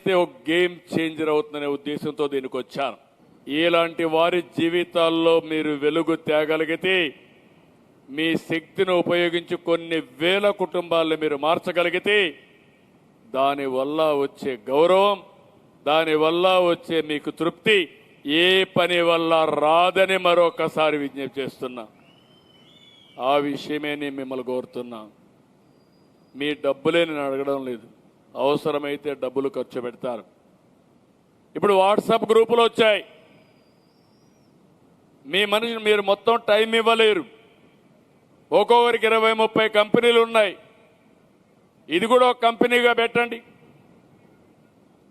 చేస్తే ఒక game changer అవుతుందనే ఉద్దేశంతో దీనికి వచ్చాను. ఇలాంటి వారి జీవితాల్లో మీరు వెలుగు తేగలిగితే మీ శక్తిని ఉపయోగించి కొన్ని వేల కుటుంబాలను మీరు మార్చగలిగితే దానివల్ల వచ్చే గౌరవం, దానివల్ల వచ్చే మీకు తృప్తి ఏ పని వల్ల రాదని మరొకసారి విజ్ఞప్తి చేస్తున్నా. ఆ విషయమే నేను మిమ్మల్ని కోరుతున్నా. మీ డబ్బులే నేను అడగడం లేదు, అవసరమైతే డబ్బులు ఖర్చు పెడతారు. ఇప్పుడు వాట్సాప్ గ్రూపులు వచ్చాయి. మీ మనిషిని మీరు మొత్తం టైం ఇవ్వలేరు. ఒక్కొక్కరికి 20-30 కంపెనీలు ఉన్నాయి. ఇది కూడా ఒక కంపెనీగా పెట్టండి.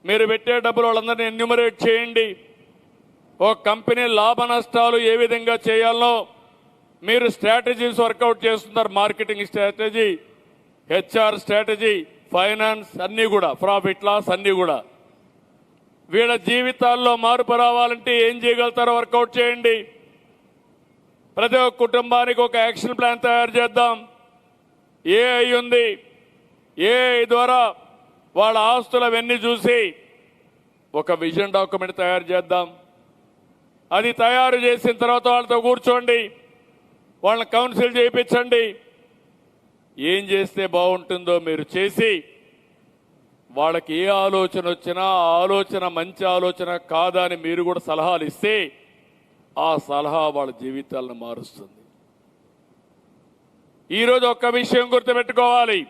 మీరు పెట్టే డబ్బులు వాళ్ళందరినీ ఎన్యూమరేట్ చేయండి. ఒక కంపెనీ లాభ నష్టాలు ఏ విధంగా చేయాలో మీరు స్ట్రాటజీస్ వర్కౌట్ చేస్తున్నారు. Marketing strategy, HR strategy, finance అన్నీ కూడా, ప్రాఫిట్ లాస్ అన్నీ కూడా. వీళ్ళ జీవితాల్లో మార్పు రావాలంటే ఏం చేయగలుగుతారో వర్కౌట్ చేయండి. ప్రతి ఒక్క కుటుంబానికి ఒక యాక్షన్ ప్లాన్ తయారు చేద్దాం. ఏఐ ఉంది, ఏఐ ద్వారా వాళ్ళ ఆస్తులు అవన్నీ చూసి ఒక విజన్ డాక్యుమెంట్ తయారు చేద్దాం. అది తయారు చేసిన తర్వాత వాళ్ళతో కూర్చోండి, వాళ్ళని కౌన్సిల్ చేయించండి. ఏం చేస్తే బాగుంటుందో మీరు చేసి వాళ్ళకి ఏ ఆలోచన వచ్చినా ఆ ఆలోచన మంచి ఆలోచన కాదా అని మీరు కూడా సలహాలు ఇస్తే ఆ సలహా వాళ్ళ జీవితాలను మారుస్తుంది. ఈరోజు ఒక్క విషయం గుర్తుపెట్టుకోవాలి.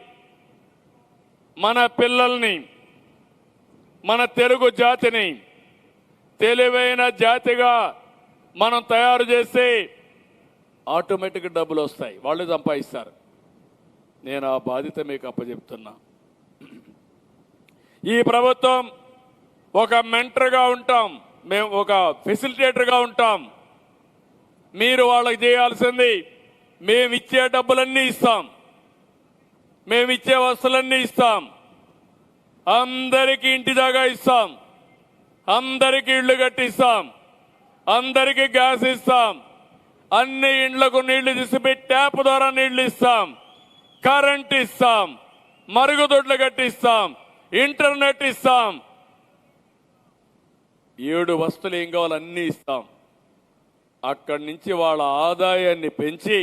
మన పిల్లల్ని, మన తెలుగు జాతిని తెలివైన జాతిగా మనం తయారు చేస్తే ఆటోమేటిక్ డబ్బులు వస్తాయి, వాళ్ళు సంపాదిస్తారు. నేను ఆ బాధ్యత మీకు అప్పచెప్తున్నా. ఈ ప్రభుత్వం ఒక మెంటర్గా ఉంటాం, మేము ఒక ఫెసిలిటేటర్గా ఉంటాం. మీరు వాళ్ళకి చేయాల్సింది మేమిచ్చే డబ్బులన్నీ ఇస్తాం, మేమిచ్చే వస్తువులన్నీ ఇస్తాం, అందరికీ ఇంటి దాకా ఇస్తాం, అందరికీ ఇళ్లు కట్టిస్తాం, అందరికీ గ్యాస్ ఇస్తాం, అన్ని ఇండ్లకు నీళ్లు తీసిపెట్టి ట్యాప్ ద్వారా నీళ్లు ఇస్తాం, కరెంట్ ఇస్తాం, మరుగుదొడ్లు కట్టిస్తాం, ఇంటర్నెట్ ఇస్తాం. 7 వస్తువులు ఏం కావాలో అన్నీ ఇస్తాం. అక్కడి నుంచి వాళ్ళ ఆదాయాన్ని పెంచి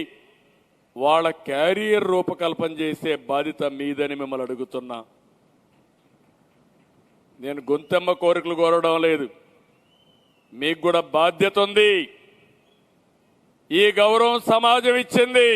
వాళ్ళ క్యారియర్ రూపకల్పన చేసే బాధ్యత మీదని మిమ్మల్ని అడుగుతున్నా. నేను గొంతెమ్మ కోరికలు కోరడం లేదు, మీకు కూడా బాధ్యత ఉంది. ఈ గౌరవం సమాజం ఇచ్చింది.